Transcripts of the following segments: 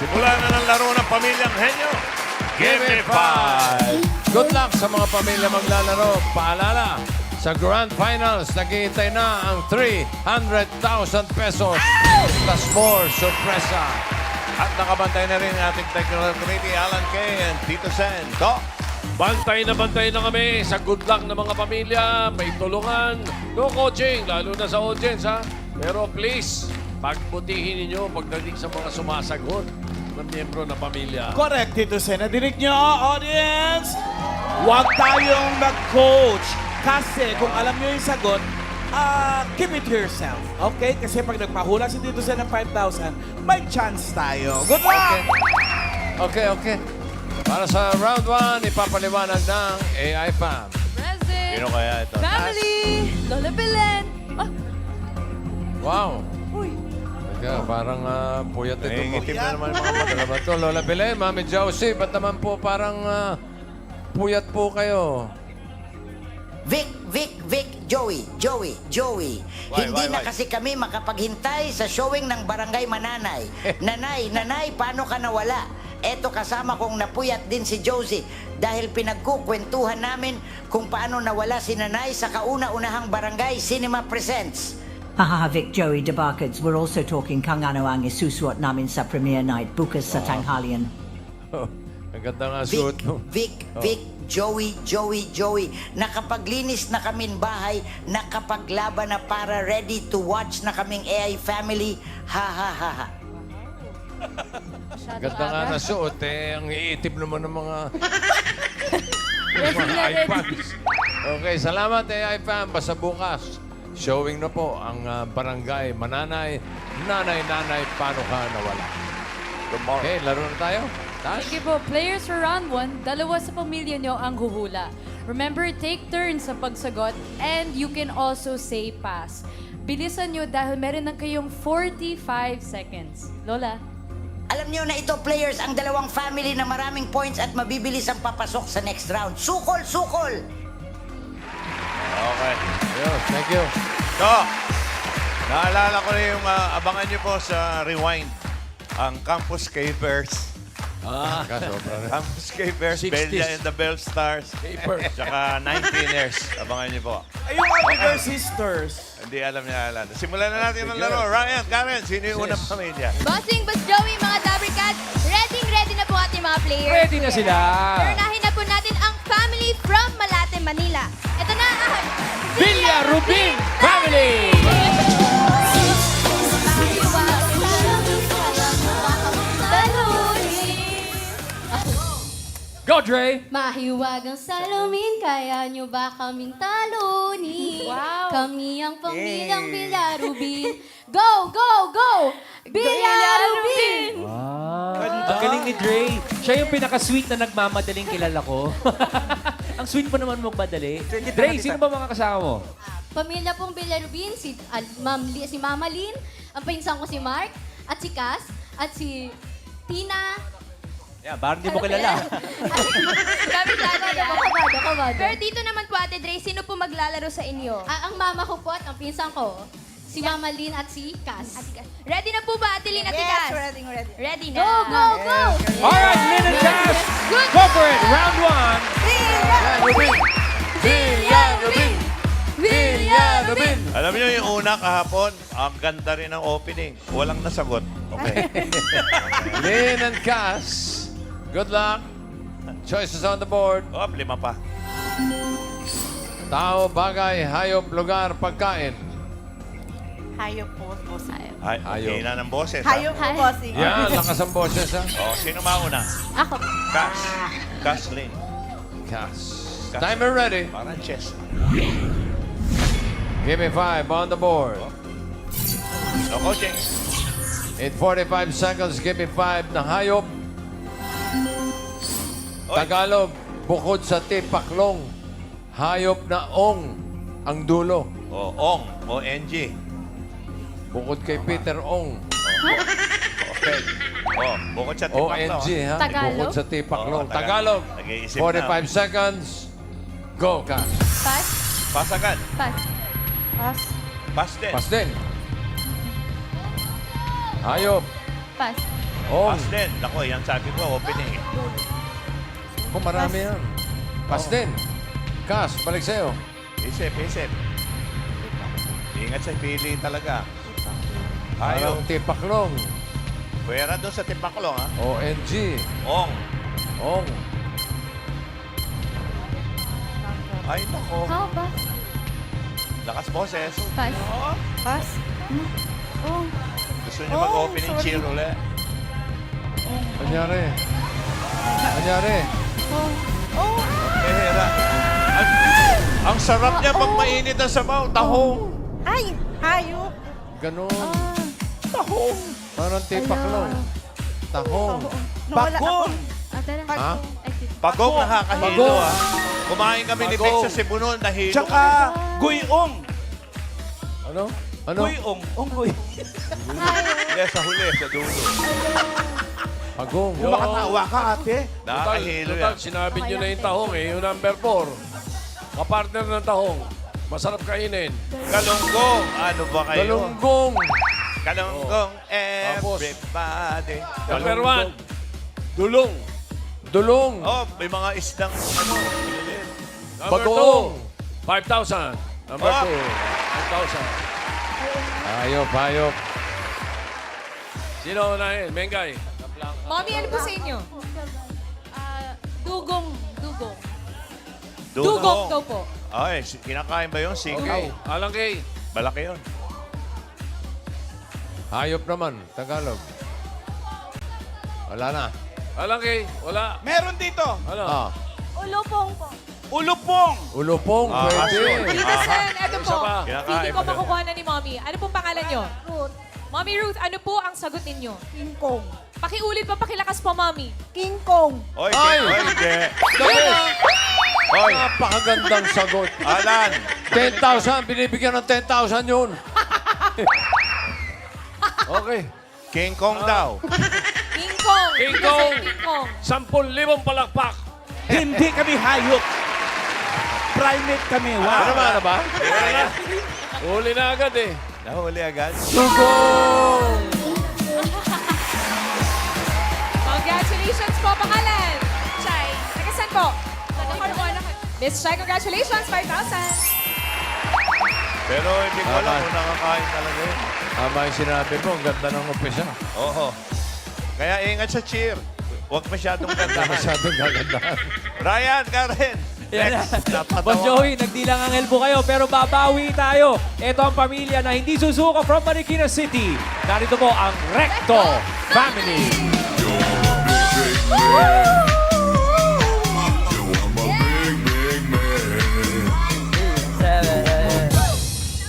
Simula na ng laro ng Pamilyang Henyo. Give me 5! Good luck sa mga pamilya maglalaro. Paalala, sa Grand Finals, naghihintay na ang 300,000 pesos. Plus more, sorpresa. At nakabantay na rin ang ating technical committee, Alan Kay and Tito Sen. Go! Bantay na kami sa good luck ng mga pamilya. May tulungan. No coaching, lalo na sa audience, ha? Pero please, pagbutihin ninyo pagdating sa mga sumasagot ng miyembro ng pamilya. Correct, Tito Sen. Nadinig nyo, audience? Huwag tayong mag-coach. Kasi kung alam nyo yung sagot, keep it to yourself. Okay? Kasi pag nagpahula si Tito Sen ng 5,000, may chance tayo. Good luck! Okay. Para sa round 1, ipapaliwanag ng AI Fam. Present. Sino kaya ito? Family. Lola Belen. Ah, Wow. uy. Teka, parang puyat ito. Nangingitim na naman mga mata. Ano ba ito, Lola Belen, Mami Josie? Ba't naman po parang puyat po kayo? Vic, Joey. Hindi na kasi kami makapaghintay sa showing ng Barangay Mananay. Nanay, paano ka nawala? Eto kasama kong napuyat din si Josie dahil pinagkukwentuhan namin kung paano nawala si Nanay sa kauna-unahang Barangay Cinema Presents. Haha, Vic, Joey, Debarkets. We're also talking kung ano ang isusuot namin sa premiere night, bukas sa tanghalian. Ang ganda nga suot mo. Vic, Joey. Nakapaglinis na kaming bahay, nakapaglaban na para ready to watch na kaming AI family. Ha. Ang ganda nga na suot Ang iitib naman ng mga Ready na ready. iPads. Okay, salamat AI Fam. Basta bukas, showing na po ang Barangay Mananay. Nanay, paano ka nawala? Tomorrow. Okay, laro na tayo. Tash? Sige po, players for round 1, dalawa sa pamilya nyo ang huhula. Remember, take turns sa pagsagot and you can also say pass. Bilisan nyo dahil meron na kayong 45 seconds. Lola? Alam niyo na ito, players, ang dalawang family na maraming points at mabibilis ang papasok sa next round. Sukol! Okay. Yes, thank you. So, naalala ko na yung abangan niyo po sa Rewind. Ang Campus Capers. Sobra na. Campus Capers, 60s. Belia and the Bell Stars. Capers. Tsaka 19ers. Abangan niyo po. Ay, yung Oliver Sisters. Hindi alam niya alam. Simulan na natin ang laro. Ryan, Karen, sino yung unang pamilya? Bossing, Boss Joey, mga Dabber Cats, ready na po ating mga players. Ready na sila. Unahin na po natin ang family from Malate, Manila. Ito na ang Villa Rubin Family! Go, Dre! Mahiwagang salamin, kaya nyo ba kaming talunin? Wow. Kami ang pamilyang Villa Rubin. Go! Villa Rubin! Ang galing ni Dre. Siya yung pinaka-sweet na nagmamadaling kilala ko. Ang sweet mo naman magmadali. Dre, sino ba mga kasama mo? Pamilya pong Villa Rubin, si Mama Lynn, ang pinsan ko si Mark, at si Cass, at si Tina. Yeah, parang di mo kilala. Kabado. Pero dito naman po, Ate Dre, sino po maglalaro sa inyo? Ang mama ko po at ang pinsan ko, si Mama Lynn at si Cass. Ready na po ba, Ate Lynn at Tigas? Ready na. Go! Alright, Lynn and Cass, go for it! Round 1. Alam niyo yung una kahapon, ang ganda rin ng opening. Walang nasagot. Okay. Lynn and Cass, good luck. Choices on the board. 5 pa. Tao, bagay, hayop, lugar, pagkain. Hayop po, bossing. Ay, Ayaw. hina ng boses. Hayop po, bossing. Yan, lakas ang boses ha. Oh, sino mauna? Ako. Cass Lynn. Cass. Timer ready. Parang chess. Give me 5 on the board. No coaching. In 45 seconds, give me 5 na hayop. Oy. Tagalog, bukod sa tipaklong, hayop na ong ang dulo. Oh, Ong. O-N-G. Bukod kay Peter Ong. Okay. Oh, bukod sa tipak O-N-G ha? Tagalog? Bukod sa tipaklong. Oo, Tagalog. Nag-iisip 45 seconds. Go, Cass. Pass. Pass agad. Pass. Pass din. Pas din. Hayop. Pass. Oh, Pass din. Ako, yan sabi ko, opening. kung marami yan. Pass din. Cash, balik sa'yo. Isip. Ingat sa pili talaga. Ayaw. Parang tipaklong. Pwera doon sa tipaklong, ha? ONG. Ong. Ong. Ay, nako. How ba? Lakas boses. Pass. Pass. Oh. Gusto niyo mag-opening cheer ulit? Anyari? Anyari? Pera. Ang sarap niya pag mainit ang sabaw. Tahong. Ay, hayop. Ganun. Tahong. Parang tipaklong. Tahong. Bagong! Tara. Ha? Pagong nakakahilo, Pagong. ha? Kumain kami ni Bex sa Cebu noon, nahilo. Tsaka guyong. Ano? Ano? Guyong. Unggoy. Yes, sa huli, sa dulo. Pagong. Kung makatawa ka, ate. Nakakahilo Total, yan. sinabi nyo na yung tahong eh. Yung number 4. Kapartner ng tahong. Masarap kainin. Galunggong. Ano ba kayo? Galunggong. Galunggong, Tapos, everybody. Number 1. Dulong. Dulong. Oh, may mga isdang ano. bilhin. Number Bagoong. 2. 5,000. Number Ah. 2. 5,000. Ayop, ayop. Sino unahin? Mengay. Mommy, ano po sa inyo? Dugong. Dugong daw po. Ay, kinakain ba yun? Singkaw. Alang kay. Malaki yun. Ayop naman. Tagalog. Wala na. Alang kay. Wala. Meron dito. Ano? Ah. Ulupong po. Ulupong. Ulupong. Ah, Pwede. Tita Sen, eto Isa po. pa. Kinakain Feeling ko pa yun. makukuha na ni Mommy. Ano pong pangalan nyo? Ruth. Mommy Ruth, ano po ang sagot ninyo? King Kong. Pakiulit pa, pakilakas po, Mommy. King Kong. Oy, Ay! hindi. Oy, Napakagandang sagot. Alan. 10,000. Binibigyan ng 10,000 yun. Okay. King Kong daw. King Kong. King Tita Sen, Kong. King Kong. 10,000 palakpak. Hindi kami hayop. Primate kami. Ano Wow. ba? Ano ba? Uli na agad eh. Nahuli agad. Dugong. Congratulations po, pangalan. Chay. Nagasan po? Miss Chay, congratulations, 5,000. Pero hindi ko alam kung nakakain talaga yun. Tama yung sinabi mo. Ang ganda ng umpisa. Oo. Kaya ingat sa cheer. Huwag masyadong gandahan. Masyadong gagandahan. Ryan, Karen. Yan na. Next, napatawa. Boss Joey, nagdilang ang elbow kayo pero babawi tayo. Ito ang pamilya na hindi susuko from Marikina City. Narito po ang Recto Family.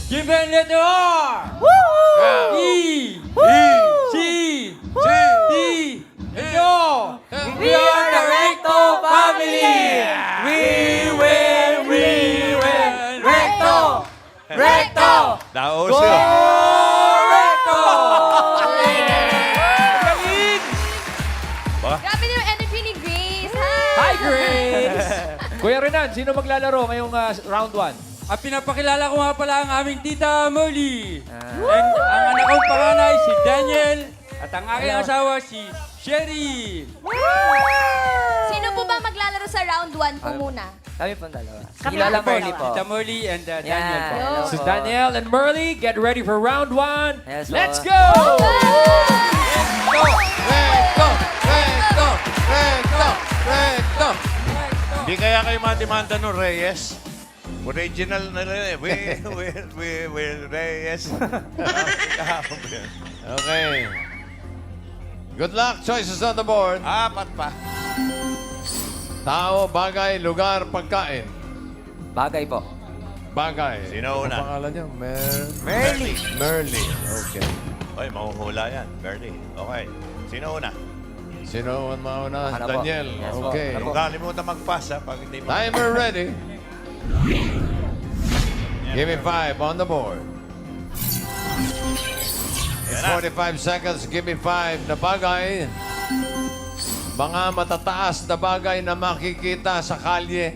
Given letter R. E. C. D. Yo. We are the Recto family. We win. Recto. Recto. Nauso. Recto. Grabe na yung energy ni Grace. Hi, Grace. Kuya Renan, sino maglalaro ngayong round 1? At pinapakilala ko nga pala ang aming tita Molly. And ang anak kong panganay si Daniel. At ang aking asawa si Sherry. Sino po ba maglalaro sa round 1 po muna? Kami pong dalawa. Kilala Molly po. Tita Molly and Daniel po. So Daniel and Merly, get ready for round 1. Yes, Let's po. go! Recto. Recto. Recto. Recto. Hindi kaya kayo matimanda ng Reyes? Original na rin eh. We Reyes. Kahapon ba yun? Okay. Good luck. Choices on the board. Apat pa. Tao, bagay, lugar, pagkain. Bagay po. Bagay. Sino una? Ano pangalan niyo? Merly. Merly. Okay. Oy, mahuhula yan. Merly. Okay. Sino una? Sino ang mauna? Ano po? Daniel. Yes po. Okay. Huwag kalimutan mag-pass ha. Pag hindi mo... Timer ready. Give me 5 on the board. In 45 seconds, give me 5 na bagay. Mga matataas na bagay na makikita sa kalye.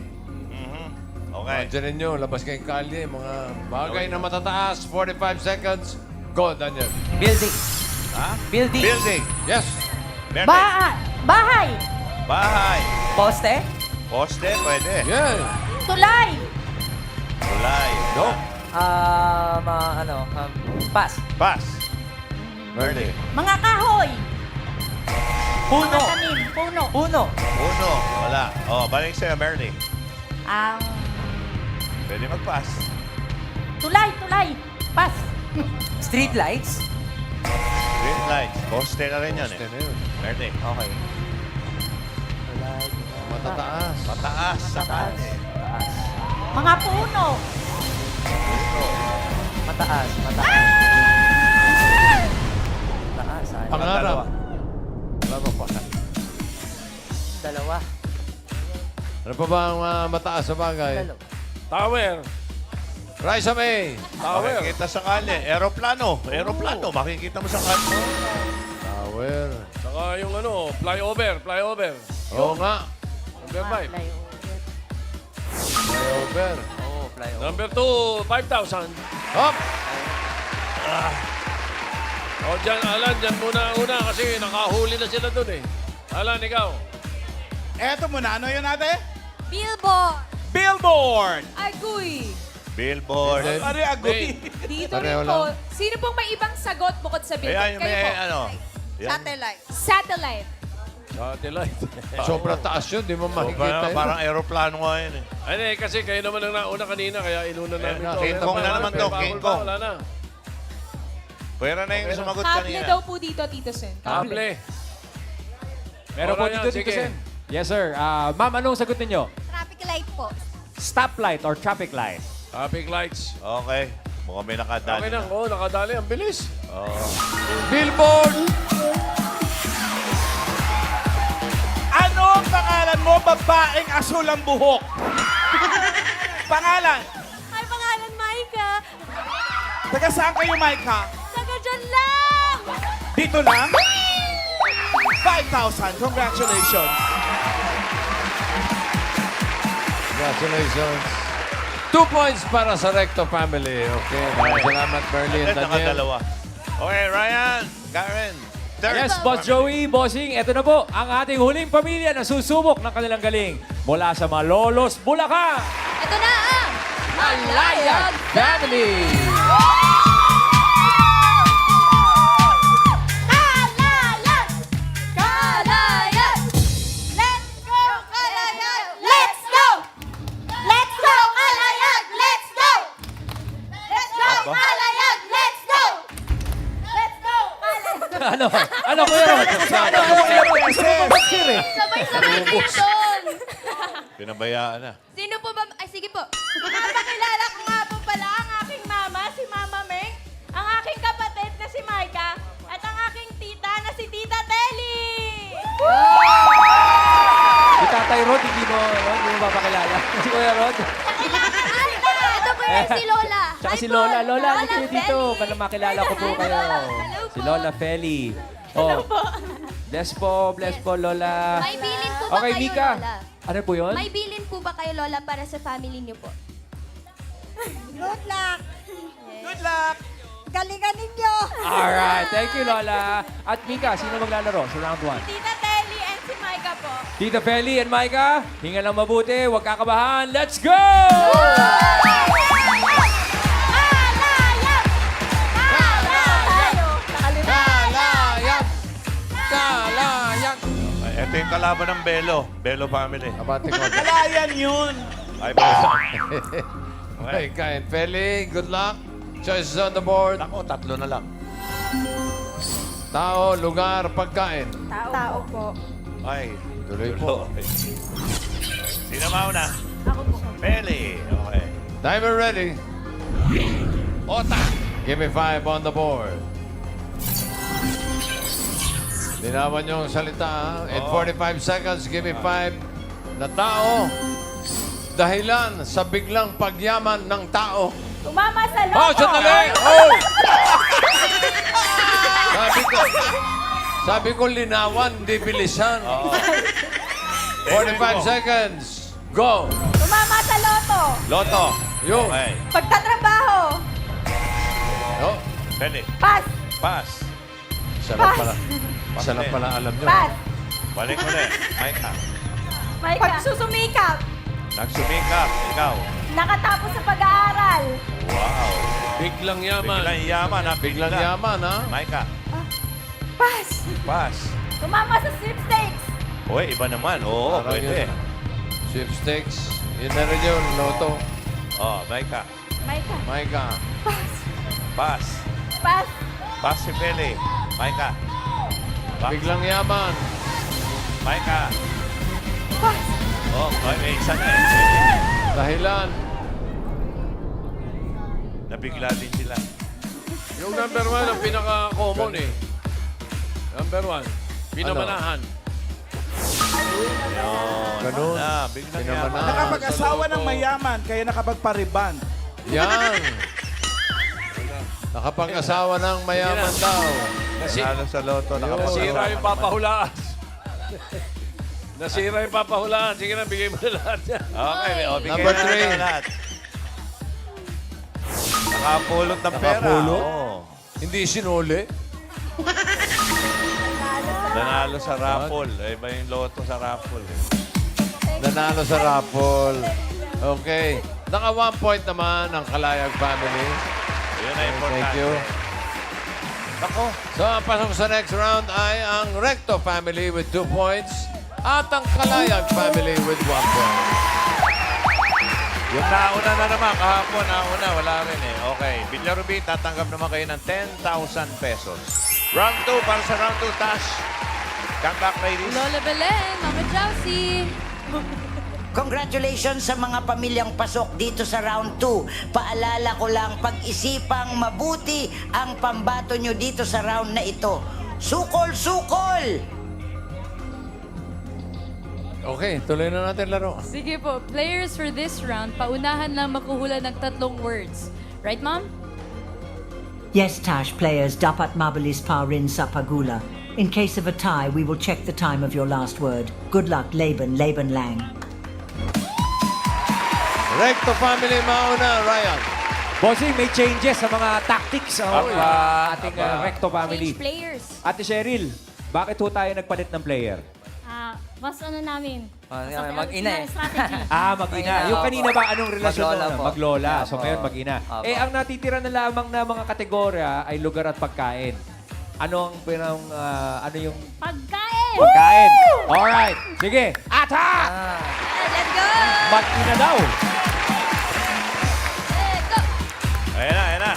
Okay. Imagine ninyo, labas kayong kalye, mga bagay na matataas. 45 seconds. Go, Daniel. Building. Ha? Building. Building. Yes. Merde. Bahay. Bahay. Poste. Poste, pwede. Yan. Tulay. Tulay. No. Pass. Pass. Merly. Mga kahoy. Puno. Tanim. Puno. Puno. Uno. Wala. Oh, balik sa'yo, Merly. Ang Pwede mag-pass. tulay. Pass. Street lights. Green lights. Poste na rin yan Poste eh. na yun. Merly. Okay. Matataas. Mataas sa kane. Mga puno. Mataas. Pangarap. Dalawa. Ano pa ba ang mataas na bagay? Tower. Rise up, A. Tower. Makikita sa kane. Aeroplano. Aeroplano. Makikita mo sa kane. Tower. Saka yung flyover. Oo nga. Number 5. Over. Oh, flyover. Number 2, 5,000. Hop! O dyan, Alan, dyan muna una kasi nakahuli na sila dun eh. Alan, ikaw. Eto muna. Ano yun natin? Billboard. Billboard. Agoy. Billboard. Ano yung agoy? Dito Pareho rin po. lang. Sino pong may ibang sagot bukod sa billboard? Ayan, yung may ano. Yan. Satellite. Satellite. Satellite. Sobrang taas yun. Di mo makikita yun. Parang aeroplano nga yun eh. Ay, kasi kayo naman ang nauna kanina, kaya inuna namin to. King Kong na naman to, King Kong. Wala na. Pwera na yung sumagot Kable kanina. daw po dito, Tito Sen. Kable. Meron po Wala dito, yan, Tito sige. Sen. Yes, sir. Ma'am, anong sagot ninyo? Traffic light po. Stoplight or traffic light? Traffic lights. Okay. Mukhang may nakadali. Okay na. Oo, nakadali. Ang bilis. Billboard! Ano ang pangalan mo, babaeng asul ang buhok? Pangalan. Ay, pangalan, Maika. Taga saan kayo, Maika? Taga dyan lang. Dito lang? 5,000. Congratulations. Congratulations. 2 points para sa Recto family. Okay. Maraming salamat, Berlin. At Daniel. nakadalawa. Okay, Ryan. Karen. Third. Yes, Boss Joey, Bossing, eto na po ang ating huling pamilya na susubok ng kanilang galing mula sa Malolos, Bulacan. Ito na ang Malayag Family! Kalayag! Kalayag! Let's go, Kalayag! Let's go! Let's go, Kalayag! Let's go! Let's go, Kalayag! Let's go! Let's go, Kalayag! Ano ko yun? Sabay-sabay kayo doon! Pinabayaan na. Sino po ba? Ay, sige po. Napakilala ko nga po pala ang aking mama, si Mama Meng, ang aking kapatid na si Maika, at ang aking tita na si Tita Telly! Si Tatay Rod, hindi mo mapakilala. Si Kuya Rod. Ay, ito po yan, si Lola. Tsaka Hi si po, Lola. Lola, halika kayo dito. Feli. Para makilala ko po kayo. Hello Si po. Lola Feli. Hello Oh, po. bless po, Lola. May bilin po ba Okay, kayo, Mika. Lola? Ano po yun? May bilin po ba kayo, Lola, para sa family niyo po? Good luck! Good luck. Galingan ninyo! Alright, thank you, Lola. At Mika, sino maglalaro sa round 1? Tita Telly and si Maika po. Tita Feli and Micah, hinga lang mabuti, huwag kakabahan. Let's go! Kalayag! Kalayag! Ay, ito yung kalaban ng Belo. Belo family. Abati ko. Kalayan yun. Ay, basta. Okay, kain. Feli, good luck. Choices on the board. Ako, tatlo na lang. Tao, lugar, pagkain. Tao po. Ay, Tuloy po. Sino mauna? Ako po. Beli. Okay. Timer ready. Ota! Give me 5 on the board. Linawan yung salita. In 45 seconds, give me 5 na tao. Dahilan sa biglang pagyaman ng tao. Tumama sa Oh, loob! sandali! Oh! Sabi ko linawan, di bilisan. 45 seconds. Go! Tumama sa loto! Loto. Yung. Okay. Pagtatrabaho! Oh. Beli. Pass! Pass. Isa lang pala alam nyo. Pass. Balik ulit. Maika. Maika. Pagsusumikap. Nagsumikap. Ikaw. Nakatapos sa pag-aaral. Wow. Biglang yaman. Biglang yaman, ha? Biglang yaman, ha? Maika. Pass. Pass. Tumama sa sweepstakes. Uy, iba naman. Oo, Parang pwede. yun. Sweepstakes. Yun na rin yun. Loto. Oh, Maika. Maika. Maika. Pass. Pass. Pass. Pass si Pele. Maika. Pass. Biglang yaman. Maika. Pass. Oh, may isa na. Dahilan. Nabigla din sila. Yung number 1 ang pinaka-common eh. Number 1. Pinamanahan. Yun. Ganun. Biglang Pinamanahan. yaman. Nakapag-asawa ng mayaman, kaya nakapagpariban. Yan. Nakapag-asawa ng mayaman daw. Nanalo sa loto. Nasira yung papahulaan. Nasira yung papahulaan. Sige na, bigay mo na lahat yan. Okay, o, bigyan Number na three. natin lahat. Nakapulot ng pera. Nakapulot? Oo. Hindi sinuli. Nanalo sa raffle. Iba yung loto sa raffle. Nanalo sa raffle. Okay. Naka 1 point naman ang Kalayag family. Yun na importante. Thank you. Ako. So, ang pasok sa next round ay ang Recto family with 2 points at ang Kalayag family with 1 point. Yung nauna na naman, kahapon, nauna, wala rin eh. Okay, Villarubin, tatanggap naman kayo ng 10,000 pesos. Round 2, para sa round 2, Tash. Come back, ladies. Lola Belen, Mama Jousy. Congratulations sa mga pamilyang pasok dito sa round 2. Paalala ko lang, pag-isipang mabuti ang pambato nyo dito sa round na ito. Sukol, sukol! Okay, tuloy na natin laro. Sige po, players for this round, paunahan lang makuhula ng 3 words. Right, Mom? Yes, Tash, players, dapat mabilis pa rin sa pagula. In case of a tie, we will check the time of your last word. Good luck, Laban lang. Recto family mauna, Ryan. Bossing, may changes sa mga tactics sa ating Recto family. Change players. Ate Cheryl, bakit ho tayo nagpalit ng player? Mas ano namin? mag-ina eh. Strategy. Mag-ina. Yung kanina ba, anong relasyon Maglola mo? po. Maglola. So Opo. ngayon, mag-ina. Opo. Ang natitira na lamang na mga kategorya ay lugar at pagkain. Ano ang ano yung Pagkain! pagkain? Alright. Sige. Attack! Let's go! Mag-ina daw. Let's go! Ayan na.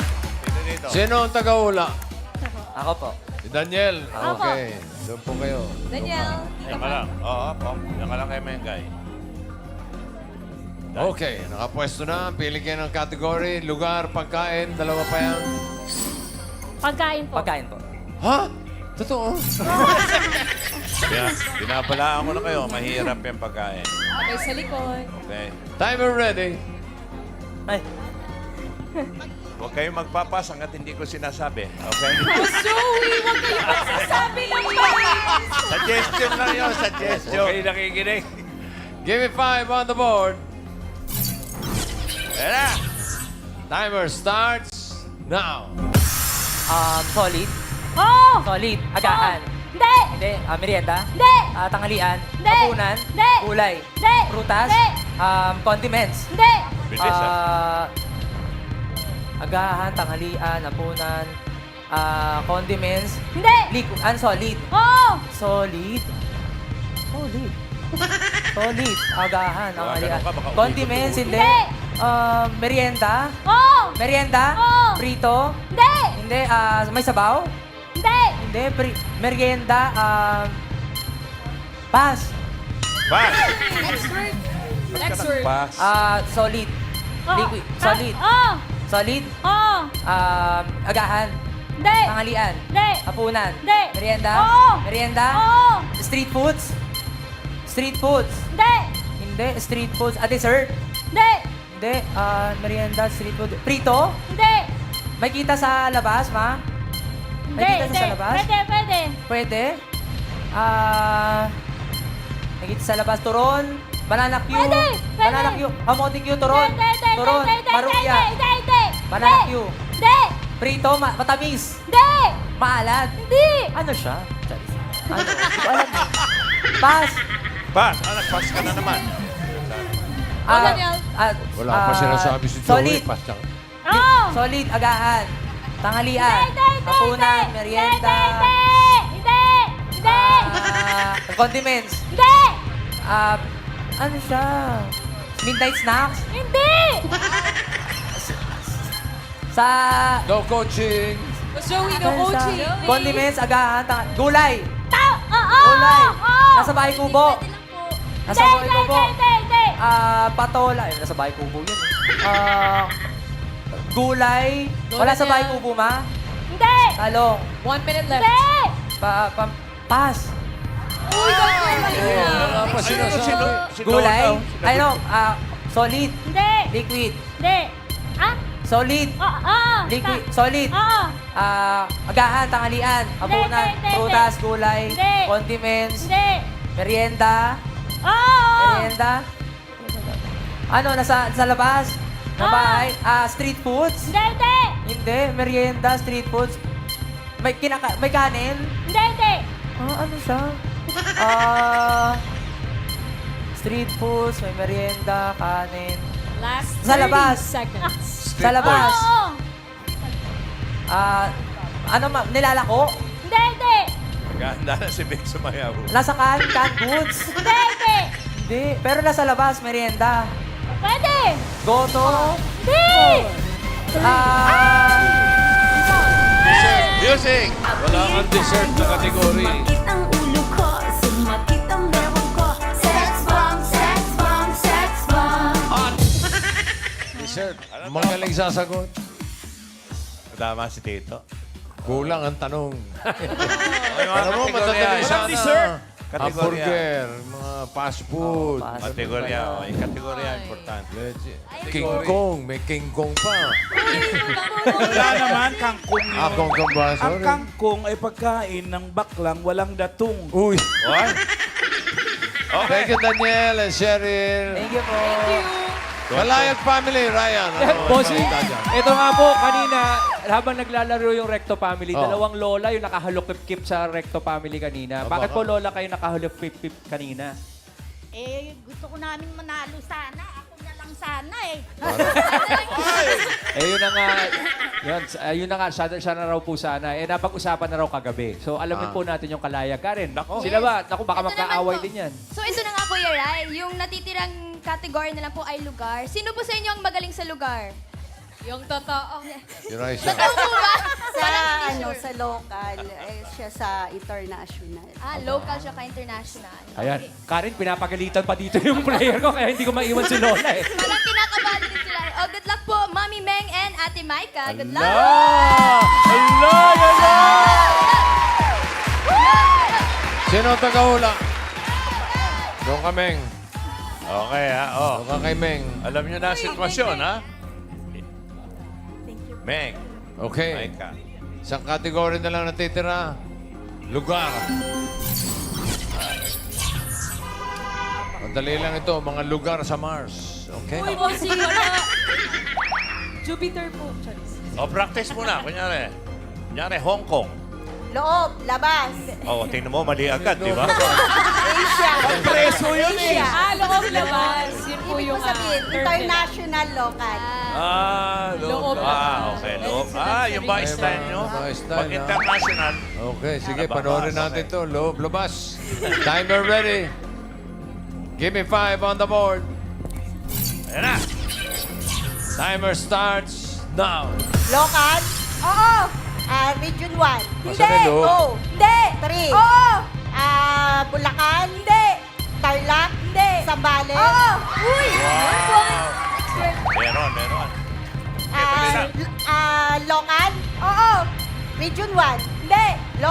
Dito. Sino ang tagahula? Ako po. Si Daniel. Ako. Okay. Doon po kayo. Daniel. Yan ka lang. Oo, po. Yan ka lang kay Mengay. Okay, nakapwesto na. Pili kayo ng category, lugar, pagkain. Dalawa pa yan. Pagkain po. Pagkain po. Ha? Totoo? Binabalaan ko na kayo. Mahirap yung pagkain. Okay, sa likod. Okay? Timer ready. Ay, Huwag kayong magpapas hanggat hindi ko sinasabi. Okay? Joey, huwag kayo magsasabi ng Suggestion lang yun. Suggestion. Okay, nakikinig. Give me 5 on the board. Ayan na. Timer starts now. solid. Oh! Solid. Agahan. Hindi! Hindi. Merienda. Hindi! Tanghalian. Hindi. Hapunan. Hindi. Gulay. Hindi. Prutas. Hindi. Condiments. Hindi! Bilis ah. Agahan, tanghalian, hapunan, condiments. Hindi! Solid. Oh! Solid. Solid. Solid. Agahan, tanghalian. ganun ka, baka Condiments, hindi. Merienda. Oh! Merienda. Oh! Prito. Hindi! Hindi. May sabaw. Hindi! Hindi. Merienda. Pass. Pass. Next word. Next word. Pass. Solid. Liquid. Solid. Oh! Solid. Oh! Agahan. Hindi! Tanghalian. Hindi! Hapunan. Hindi. Merienda. Oo. Merienda. Oh! Street foods. Street foods. Hindi! Hindi. Street foods. Dessert. Hindi! Hindi. Merienda. Street food. Prito. Hindi! May kita sa labas, ma? Hindi! May kita Hindi! sa labas? Pwede! Pwede! Pwede. May kita sa labas. Turon. Banana Q. Pwede. Banana Q. Kamote Q. Turon. Hindi! Hindi! Turon. Hindi! Hindi! Maruya. Hindi! Hindi! Banana Q. Hindi! Prito. Matamis. Hindi! Maalat. Hindi. Ano siya? Charis. Ano? Hindi ko alam. Pass. Pass. Nag-pass ka na naman. Daniel. Wala pa sinasabi si Joey. Solid. Pass lang. Oh. Solid, agahan. Tanghalian. Hapunan, merienda. Hindi. Condiments. Hindi. Ano siya? Midnight snacks? Hindi. Sa... No coaching. Joey, no Sa coaching. condiments, agahan. Gulay. Oo. Gulay. Oo. Nasa bahay kubo. Nasa bahay kubo. Hindi. Patola. Ay, nasa bahay kubo yun. Gulay. Wala sa bahay kubo, ma? Hindi. Talong. 1 minute left. Hindi. Pass. Uy, Daniel. Wala pa sinasabi. Gulay. Ano? Solid. Hindi. Liquid. Hindi. Ah? Solid. Oo. Liquid. Solid. Oo. Agahan, tanghalian, hapunan, hindi, prutas, gulay, Hindi. condiments, Hindi. merienda. Oo. Merienda. Ano, nasa labas? Na bahay? Street foods? Hindi. Hindi, merienda, street foods. May kanin? Hindi. Ano siya? Street foods, may merienda, kanin. Last Sa 30 labas. seconds. Sa labas. Oo. Nilalako? Hindi. Ganda na si Vic sumayaw. Nasa canned goods? Hindi. Hindi. Pero nasa labas, merienda. Pwede. Goto? Hindi. Music! Wala kang dessert na kategory. Ang ulo ko, sumakit ang bewang ko. Sex bomb. Dessert. Magaling sasagot. Tama si Tito. Kulang ang tanong. Ano Alam mo, madadali sana. dessert. Hamburger, mga fast food. Kategorya. Yung kategorya importante. Legit. King Kong. May King Kong pa. Wala naman, kangkong yun. Akong kang ba? Ang Sorry. kangkong ay pagkain ng baklang walang datung. Uy. What? Thank you, Daniel and Cheryl. Thank you po. Kalayag family, Ryan. Ano Bossy, nakita dyan? ito nga po, kanina, habang naglalaro yung Recto Family, Oh. dalawang lola yung nakahalukip-kip sa Recto Family kanina. Bakit po lola kayo nakahalukip-kip kanina? Gusto ko namin manalo sana. Ako na lang sana eh. Yun na nga, yun na nga, siya na raw po sana. Napag-usapan na raw kagabi. So, alamin po natin yung kalayag. Karen, sila ba? Naku, baka Ito magkaaway naman po. din yan. So ito na nga Kuya Rai, yung natitirang category na lang po ay lugar. Sino po sa inyo ang magaling sa lugar? Yung totoo. Si Raisa. Totoo po ba? Sa local, siya sa international. Local siya ka-international. Ayan. Karen, pinapagalitan pa dito yung player ko, kaya hindi ko maiwan si Lola eh. Parang kinakabahan din sila. Good luck po, Mami Meng and Ate Maika. Good luck! Sino ang tagahula? Doon ka, Meng. Okay, ha? Oh. Doon ka kay Meng. Alam nyo na ang sitwasyon, ha? Meg. Okay. Maika. Isang kategory na lang natitira. Lugar. Madali lang ito, mga lugar sa Mars. Okay? Uy, bossy, wala. Jupiter po. Charis. Practice muna. Kunyari, Hong Kong. Loob, labas. Tingnan mo, mali agad, di ba? Asia. Preso yun eh. Loob labas. Yun po Ibig yung ko sabihin, international, local. Loob. Okay, loob. Yung ba style nyo? Mga style, Pag international, Okay, sige, Nababasa, panoorin natin okay. to. Loob, labas. Timer ready. Give me 5 on the board. ayan na. Timer starts now. Local? Oo. Region 1. Masanay, Go. Hindi. 3. Oo. Bulacan? Hindi. Tarlac? Hindi. Sambales? Oo. Uy! Meron. Local? Oo. Region 1? Hindi. 2?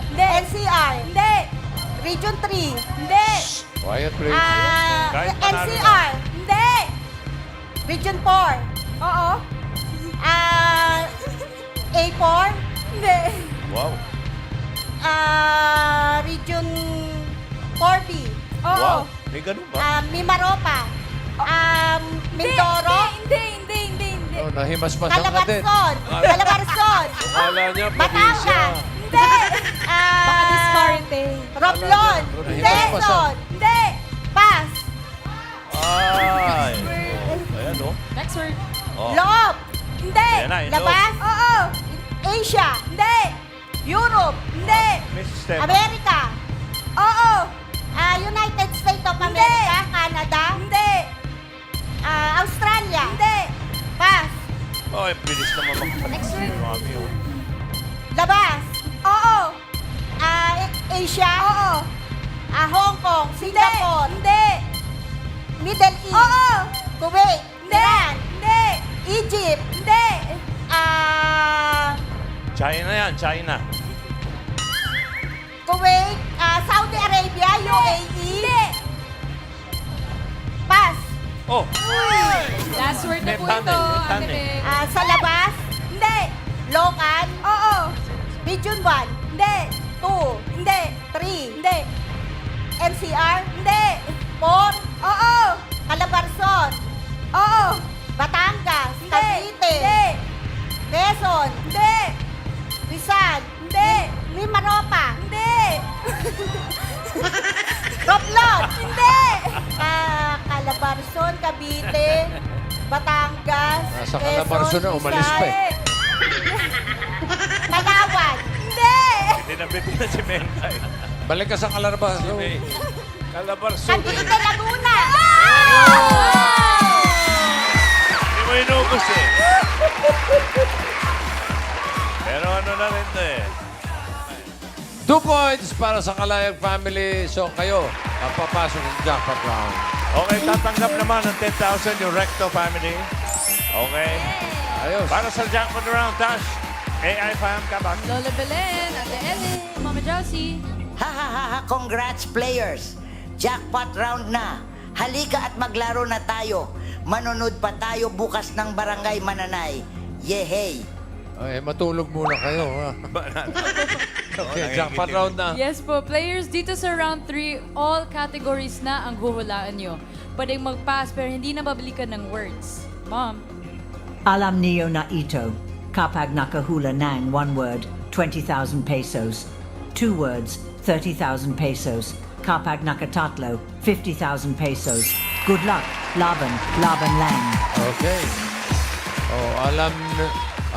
Hindi. NCR? Hindi. Region 3? Hindi. Quiet, please. Kahit panalo NCR? Hindi. Region 4? Oo. A4? Hindi. Wow. Region 4B? Oo. Wow. May ganun ba? Mimaropa? Mindoro? Hindi. Oh, nahimas-masan ka din. Calabarzon. Akala niya, probinsya. Batangas. Hindi. Baka diskarte. Romblon. Quezon. Hindi. Pass. Ay. Ayan, oh. Next word. Oh. Loob. Hindi. Ayan na, yung Labas. Oo. Asia. Hindi. Europe. Hindi. Miss Steph. America. Oo. United States of America. Canada. Hindi. Australia. Hindi. Pass. Oh, bilis naman Next word. Mami, oh. Labas. Oo. Asia. Oo. Hong Kong. Singapore. Hindi. Middle East. Oo. Kuwait. Iran. Hindi. Egypt. Hindi. China yan, China. Kuwait. Saudi Arabia. UAE. Hindi. Pass. Oh, Last word na po May ito, tunnel, Ate tunnel. Meg. Sa labas. Hindi. Local. Oo. Region 1. Hindi. 2. Hindi. 3. Hindi. NCR. Hindi. 4. Oo. Calabarzon. Oo. Batangas. Cavite. Hindi. Quezon. Hindi. Rizal. Hindi. Mimaropa. Hindi. Romblon. Hindi. Calabarzon, Cavite, Batangas, Nasa Calabarzon na, umalis pa eh. Palawan. Hindi. tinabit na si Mengay. Balik ka sa Calabarzon. Calabarzon. Cavite, Laguna. Hindi mo inubos eh. Pero ano na rin to eh. 2 points para sa Kalayag family. So kayo, ang papasok sa jackpot round. Okay, tatanggap naman ng 10,000 yung Recto family. Okay. Ayos. Para sa jackpot round, Tash, AI fam ka ba? Lola Belen, Ate Ellen, Mama Josie. Ha ha ha ha, congrats players! Jackpot round na. Halika at maglaro na tayo. Manunod pa tayo bukas ng Barangay Mananay. Yehey! Ay, matulog muna kayo. Ha? Okay, jackpot round na. Yes po, players, dito sa round 3, all categories na ang huhulaan nyo. Pwedeng mag-pass pero hindi na babalikan ng words. Mom. Alam niyo na ito. Kapag nakahula ng 1 word, 20,000 pesos. 2 words, 30,000 pesos. Kapag nakatatlo, 50,000 pesos. Good luck. Laban, laban lang. Okay. Oh,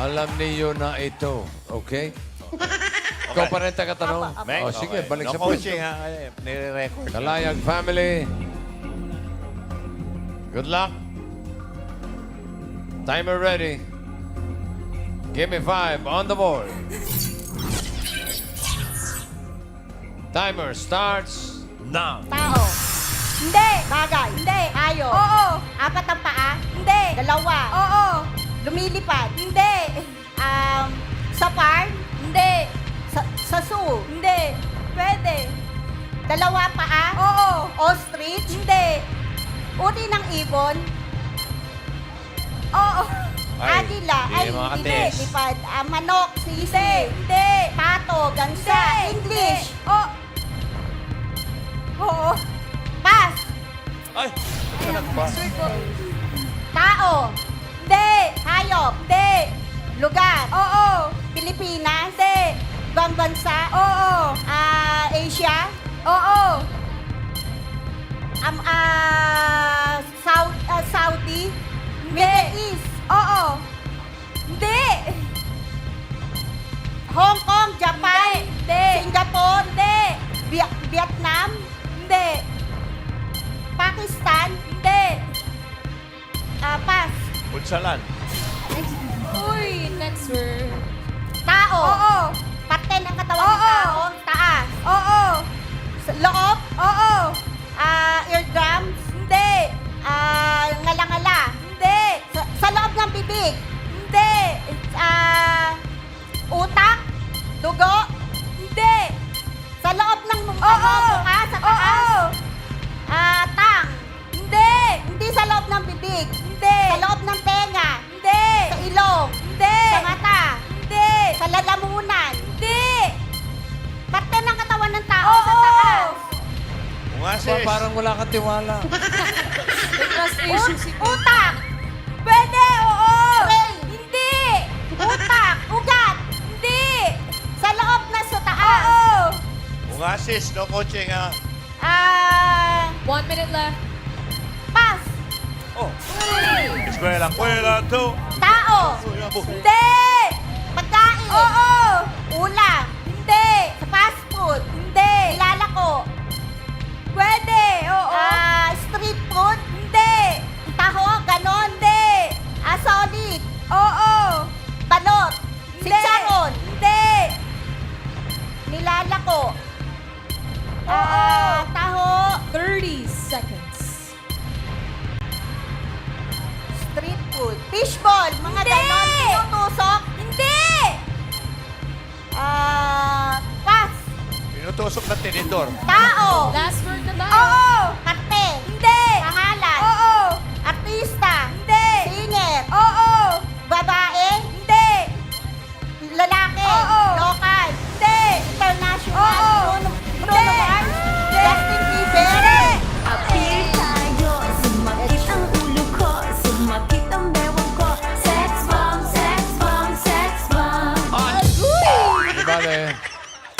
alam niyo na ito. Okay? Ikaw pa rin taga-tanong. Meng, Oh, sige, okay. balik No sa point. coaching ha. Ay, nire-record. Kalayag family. Good luck. Timer ready. Give me 5 on the board. Timer starts now. Tao. Hindi. Bagay. Hindi. Hayop. Oo. 4 ang paa. Hindi. 2. Oo. Lumilipad. Hindi. Sa farm. Hindi. Sa zoo. Hindi. Pwede. 2 paa. Oo. Ostrich. Hindi. Uri ng ibon. Oo. Ay, Agila. hindi Ay, mga hindi. kates. Lipad. Manok. Sisi. Hindi. Pato. Gansa. English. Oo. Oo. Pass. Ay! Ano ba? Tao. Hindi. Hayop. Hindi. Lugar. Oo. Pilipinas. Hindi. Ibang bansa. Oo. Asia. Oo. Saudi. Middle East. Oo. Hindi. Hong Kong, Japan. Hindi. Singapore. Hindi. Vietnam. Hindi. Pakistan. Hindi. Pass. Pulsalan. Uy, next word. Tao. Oo. Parte ng katawan ng tao. Taas. Oo. Sa loob. Oo. Eardrums. Hindi. Ngala-ngala. Hindi. Sa loob ng bibig. Hindi. Utak. Dugo. Hindi. Sa loob ng mukha. Sa taas. Tang. Hindi. Hindi sa loob ng bibig. Hindi. Sa loob ng tenga. Hindi. Sa ilong. Hindi. Sa mata. Hindi. Sa lalamunan. Hindi. Parte ng katawan ng tao sa taas. Ungasis. Parang wala kang tiwala. May trust issue si Utak. Pwede, oo. Mga sis, no coaching ha. 1 minute left. Pass. Oh. Eskwela, kwela, to. Tao. Hindi. Pagkain. Oo. Ulam. Hindi. Sa fast food. Hindi. Kilala ko. Pwede. Oo. Street food. Hindi. Taho, ganon. Hindi. Solid. Oo. Balot. Sitsaron. Hindi. Nilala ko. Taho. 30 seconds. Street food. Fishball. Mga ganon. Tinutusok. Hindi. Pass. Pinutusok ng tinidor. Tao. Last word na tayo. Oo. Karte. Hindi. Pangalan. Oo. Artista. Hindi. Singer. Oo. Babae. Hindi. Lalaki. Oo. Local. Hindi. International. Oo. Bruno Mars. Justin Bieber. Hindi. Appear tayo, sumakit ang ulo ko, sumakit ang bewang ko. Sex bomb, sex bomb, sex bomb. Di bale,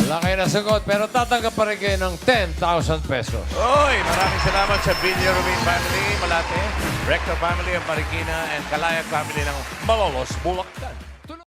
wala kayo nasagot, pero tatanggap pa rin kayo ng 10,000 pesos. Oy, maraming salamat sa Bilya Rubin family, Malate, Rector family of Marikina, and Kalayak family ng Malolos, Bulacan.